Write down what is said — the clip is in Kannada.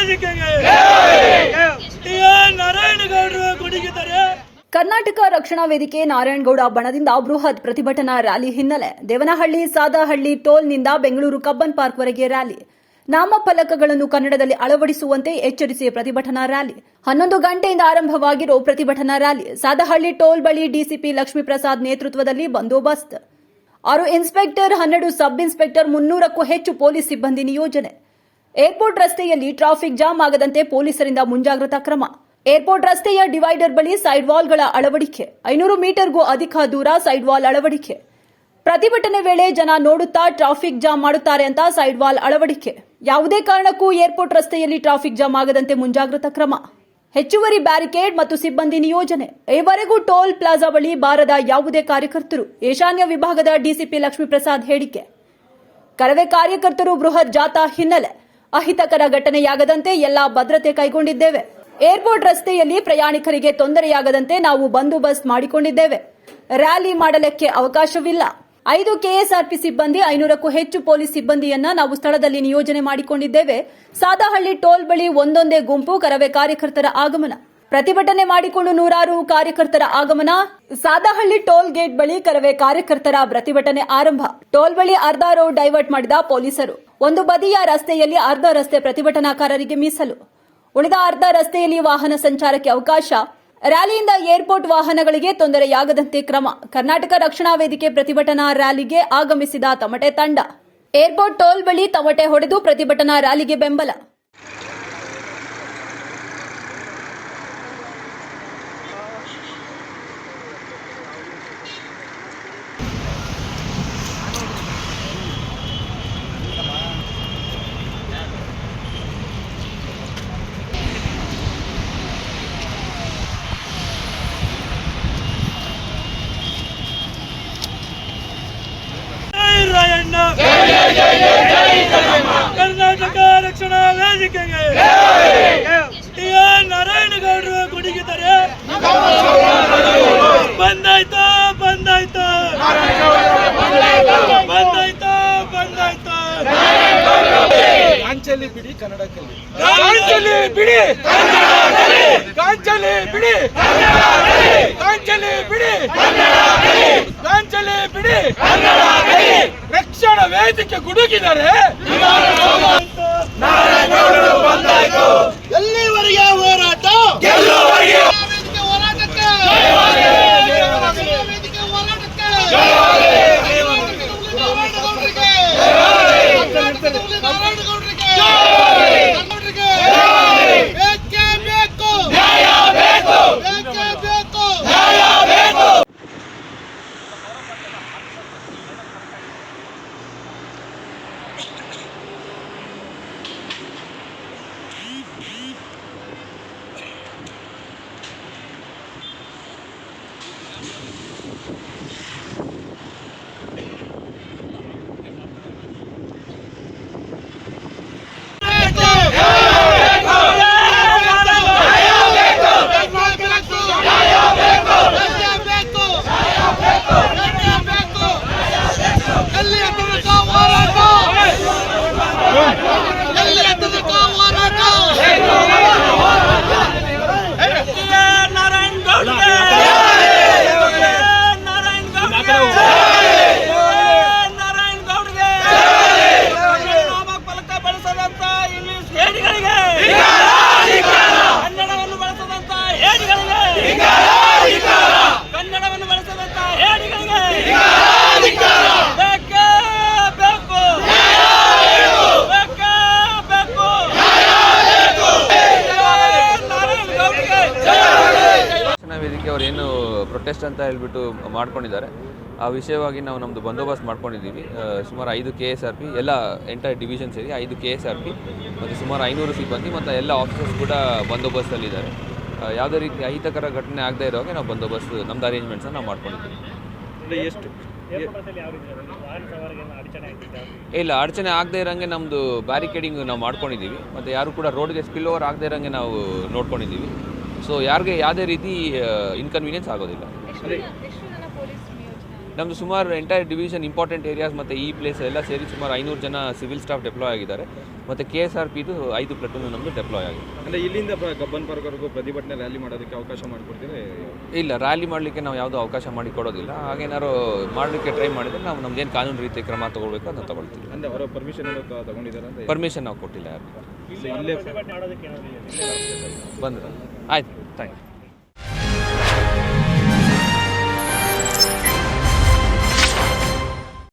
ವೇದಿಕೆಗೆ ನಾರಾಯಣಗೌಡರು ಗುಡಿಗಿದ್ದಾರೆ. ಕರ್ನಾಟಕ ರಕ್ಷಣಾ ವೇದಿಕೆ ನಾರಾಯಣಗೌಡ ಬಣದಿಂದ ಬೃಹತ್ ಪ್ರತಿಭಟನಾ ರ್ಯಾಲಿ ಹಿನ್ನೆಲೆ ದೇವನಹಳ್ಳಿ ಸಾದಹಳ್ಳಿ ಟೋಲ್ನಿಂದ ಬೆಂಗಳೂರು ಕಬ್ಬನ್ ಪಾರ್ಕ್ವರೆಗೆ ರ್ಯಾಲಿ. ನಾಮಫಲಕಗಳನ್ನು ಕನ್ನಡದಲ್ಲಿ ಅಳವಡಿಸುವಂತೆ ಎಚ್ಚರಿಸಿ ಪ್ರತಿಭಟನಾ ರ್ಯಾಲಿ. 11 ಗಂಟೆಯಿಂದ ಆರಂಭವಾಗಿರೋ ಪ್ರತಿಭಟನಾ ರ್ಯಾಲಿ ಸಾದಹಳ್ಳಿ ಟೋಲ್ ಬಳಿ ಡಿಸಿಪಿ ಲಕ್ಷ್ಮೀಪ್ರಸಾದ್ ನೇತೃತ್ವದಲ್ಲಿ ಬಂದೋಬಸ್ತ್. 6 ಇನ್ಸ್ಪೆಕ್ಟರ್, 12 ಸಬ್ ಇನ್ಸ್ಪೆಕ್ಟರ್, 300ಕ್ಕೂ ಹೆಚ್ಚು ಪೊಲೀಸ್ ಸಿಬ್ಬಂದಿ ನಿಯೋಜನೆ. ಏರ್ಪೋರ್ಟ್ ರಸ್ತೆಯಲ್ಲಿ ಟ್ರಾಫಿಕ್ ಜಾಮ್ ಆಗದಂತೆ ಪೊಲೀಸರಿಂದ ಮುಂಜಾಗ್ರತಾ ಕ್ರಮ. ಏರ್ಪೋರ್ಟ್ ರಸ್ತೆಯ ಡಿವೈಡರ್ ಬಳಿ ಸೈಡ್ ವಾಲ್ಗಳ ಅಳವಡಿಕೆ. 500 ಮೀಟರ್ಗೂ ಅಧಿಕ ದೂರ ಸೈಡ್ ವಾಲ್ ಅಳವಡಿಕೆ. ಪ್ರತಿಭಟನೆ ವೇಳೆ ಜನ ನೋಡುತ್ತಾ ಟ್ರಾಫಿಕ್ ಜಾಮ್ ಮಾಡುತ್ತಾರೆ ಅಂತ ಸೈಡ್ ವಾಲ್ ಅಳವಡಿಕೆ. ಯಾವುದೇ ಕಾರಣಕ್ಕೂ ಏರ್ಪೋರ್ಟ್ ರಸ್ತೆಯಲ್ಲಿ ಟ್ರಾಫಿಕ್ ಜಾಮ್ ಆಗದಂತೆ ಮುಂಜಾಗ್ರತಾ ಕ್ರಮ. ಹೆಚ್ಚುವರಿ ಬ್ಯಾರಿಕೇಡ್ ಮತ್ತು ಸಿಬ್ಬಂದಿ ನಿಯೋಜನೆ. ಈವರೆಗೂ ಟೋಲ್ ಪ್ಲಾಜಾ ಬಳಿ ಬಾರದ ಯಾವುದೇ ಕಾರ್ಯಕರ್ತರು. ಈಶಾನ್ಯ ವಿಭಾಗದ ಡಿಸಿಪಿ ಲಕ್ಷ್ಮೀಪ್ರಸಾದ್ ಹೇಳಿಕೆ. ಕರವೇ ಕಾರ್ಯಕರ್ತರು ಬೃಹತ್ ಜಾಥಾ ಹಿನ್ನೆಲೆ ಅಹಿತಕರ ಘಟನೆಯಾಗದಂತೆ ಎಲ್ಲಾ ಭದ್ರತೆ ಕೈಗೊಂಡಿದ್ದೇವೆ. ಏರ್ಪೋರ್ಟ್ ರಸ್ತೆಯಲ್ಲಿ ಪ್ರಯಾಣಿಕರಿಗೆ ತೊಂದರೆಯಾಗದಂತೆ ನಾವು ಬಂದೋಬಸ್ತ್ ಮಾಡಿಕೊಂಡಿದ್ದೇವೆ. ರ್ಯಾಲಿ ಮಾಡಲಿಕ್ಕೆ ಅವಕಾಶವಿಲ್ಲ. 5 ಕೆಎಸ್ಆರ್ಪಿ ಸಿಬ್ಬಂದಿ, 500ಕ್ಕೂ ಹೆಚ್ಚು ಪೊಲೀಸ್ ಸಿಬ್ಬಂದಿಯನ್ನ ನಾವು ಸ್ಥಳದಲ್ಲಿ ನಿಯೋಜನೆ ಮಾಡಿಕೊಂಡಿದ್ದೇವೆ. ಸಾದಹಳ್ಳಿ ಟೋಲ್ ಬಳಿ ಒಂದೊಂದೇ ಗುಂಪು ಕರವೇ ಕಾರ್ಯಕರ್ತರ ಆಗಮನ. ಪ್ರತಿಭಟನೆ ಮಾಡಿಕೊಂಡು ನೂರಾರು ಕಾರ್ಯಕರ್ತರ ಆಗಮನ. ಸಾದಹಳ್ಳಿ ಟೋಲ್ ಗೇಟ್ ಬಳಿ ಕರವೇ ಕಾರ್ಯಕರ್ತರ ಪ್ರತಿಭಟನೆ ಆರಂಭ. ಟೋಲ್ ಬಳಿ ಅರ್ಧ ರೋಡ್ ಡೈವರ್ಟ್ ಮಾಡಿದ ಪೊಲೀಸರು. ಒಂದು ಬದಿಯ ರಸ್ತೆಯಲ್ಲಿ ಅರ್ಧ ರಸ್ತೆ ಪ್ರತಿಭಟನಾಕಾರರಿಗೆ ಮೀಸಲು, ಉಳಿದ ಅರ್ಧ ರಸ್ತೆಯಲ್ಲಿ ವಾಹನ ಸಂಚಾರಕ್ಕೆ ಅವಕಾಶ. ರ್ಯಾಲಿಯಿಂದ ಏರ್ಪೋರ್ಟ್ ವಾಹನಗಳಿಗೆ ತೊಂದರೆಯಾಗದಂತೆ ಕ್ರಮ. ಕರ್ನಾಟಕ ರಕ್ಷಣಾ ವೇದಿಕೆ ಪ್ರತಿಭಟನಾ ರ್ಯಾಲಿಗೆ ಆಗಮಿಸಿದ ತಮಟೆ ತಂಡ. ಏರ್ಪೋರ್ಟ್ ಟೋಲ್ ಬಳಿ ತಮಟೆ ಹೊಡೆದು ಪ್ರತಿಭಟನಾ ರ್ಯಾಲಿಗೆ ಬೆಂಬಲ. ಕರ್ನಾಟಕ ರಕ್ಷಣಾ ವೇದಿಕೆಗೆ ನಾರಾಯಣಗೌಡರು ಗುಡಿಗಿದ್ದಾರೆ. ಬಂದಾಯ್ತು ಬಂದಾಯ್ತು ಬಂದಾಯ್ತು ಬಂದಾಯ್ತು. ಕಾಂಚಲಿ ಬಿಡಿ ಕನ್ನಡ ಕಲಿ, ಕಾಂಚಲಿ ಬಿಡಿ ಕಾಂಚಲಿ ಬಿಡಿ ಕಾಂಚಲಿ ಬಿಡಿ ಕಾಂಚಲಿ ಬಿಡಿ. ರಕ್ಷಣಾ ವೇದಿಕೆ ಗುಡುಗಿದ್ದಾರೆ. ನಾರಾಯಣಗೌಡರು ಬಂದಾಯ್ತು. ಎಲ್ಲಿವರೆಗೆ ಹೋರಾಟ? ಗೆಲ್ಲುವರೆಗೆ. ಹೋರಾಟಕ್ಕೆ ವೇದಿಕೆ ಹೋರಾಟಕ್ಕೆ ಏನು ಪ್ರೊಟೆಸ್ಟ್ ಅಂತ ಹೇಳ್ಬಿಟ್ಟು ಮಾಡ್ಕೊಂಡಿದ್ದಾರೆ. ಆ ವಿಷಯವಾಗಿ ನಾವು ನಮ್ಮದು ಬಂದೋಬಸ್ತ್ ಮಾಡ್ಕೊಂಡಿದ್ದೀವಿ. ಸುಮಾರು 5 KSRP ಎಲ್ಲ ಎಂಟೈರ್ ಡಿವಿಷನ್ ಸೇರಿ 5 KSRP ಮತ್ತು ಸುಮಾರು 500 ಸಿಬ್ಬಂದಿ ಮತ್ತು ಎಲ್ಲ ಆಫೀಸರ್ಸ್ ಕೂಡ ಬಂದೋಬಸ್ತಲ್ಲಿದ್ದಾರೆ. ಯಾವುದೇ ರೀತಿ ಅಹಿತಕರ ಘಟನೆ ಆಗದೇ ಇರೋ ಹಾಗೆ ನಾವು ಬಂದೋಬಸ್ತ್ ನಮ್ಮದು ಅರೇಂಜ್ಮೆಂಟ್ಸನ್ನು ನಾವು ಮಾಡ್ಕೊಂಡಿದ್ದೀವಿ. ಇಲ್ಲ, ಅಡಚಣೆ ಆಗದೇ ಇರೋಂಗೆ ನಮ್ಮದು ಬ್ಯಾರಿಕೇಡಿಂಗ್ ನಾವು ಮಾಡ್ಕೊಂಡಿದ್ದೀವಿ ಮತ್ತು ಯಾರು ಕೂಡ ರೋಡ್ಗೆ ಸ್ಪಿಲ್ ಓವರ್ ಆಗದೇ ಇರೋಂಗೆ ನಾವು ನೋಡ್ಕೊಂಡಿದ್ದೀವಿ. ಸೊ ಯಾರಿಗೆ ಯಾವುದೇ ರೀತಿ ಇನ್ಕನ್ವೀನಿಯನ್ಸ್ ಆಗೋದಿಲ್ಲ. ನಮ್ಮದು ಸುಮಾರು ಎಂಟೈರ್ ಡಿವಿಷನ್ ಇಂಪಾರ್ಟೆಂಟ್ ಏರಿಯಾಸ್ ಮತ್ತು ಈ ಪ್ಲೇಸ್ ಎಲ್ಲ ಸೇರಿ ಸುಮಾರು 500 ಜನ ಸಿವಿಲ್ ಸ್ಟಾಫ್ ಡೆಪ್ಲಾಯ್ ಆಗಿದ್ದಾರೆ ಮತ್ತು KSRPದು 5 ಪ್ಲಟೂನು ನಮ್ಮದು ಡೆಪ್ಲಾಯ್ ಆಗಿದೆ. ಅಂದರೆ ಇಲ್ಲಿಂದ ಕಬ್ಬನ್ ಪಾರ್ಕ್ವರೆಗೂ ಪ್ರತಿಭಟನೆ ರ್ಯಾಲಿ ಮಾಡೋದಕ್ಕೆ ಅವಕಾಶ ಮಾಡಿಕೊಡ್ತೀರಾ? ಇಲ್ಲ, ರ್ಯಾಲಿ ಮಾಡಲಿಕ್ಕೆ ನಾವು ಯಾವುದೂ ಅವಕಾಶ ಮಾಡಿ ಕೊಡೋದಿಲ್ಲ. ಹಾಗೇನಾದ್ರು ಮಾಡಲಿಕ್ಕೆ ಟ್ರೈ ಮಾಡಿದರೆ ನಾವು ನಮ್ದೇನು ಕಾನೂನು ರೀತಿ ಕ್ರಮ ತೊಗೊಳ್ಬೇಕು ಅದನ್ನು ತೊಗೊಳ್ತೀವಿ. ಅಂದರೆ ಅವರ ಪರ್ಮಿಷನ್ ತಗೊಂಡಿದ್ದಾರೆ ಅಂತ? ಪರ್ಮಿಷನ್ ನಾವು ಕೊಟ್ಟಿಲ್ಲ ಯಾರು. ಇಲ್ಲೇ ಬಂದ್ರೆ ಆಯ್ತು, ಥ್ಯಾಂಕ್ ಯು.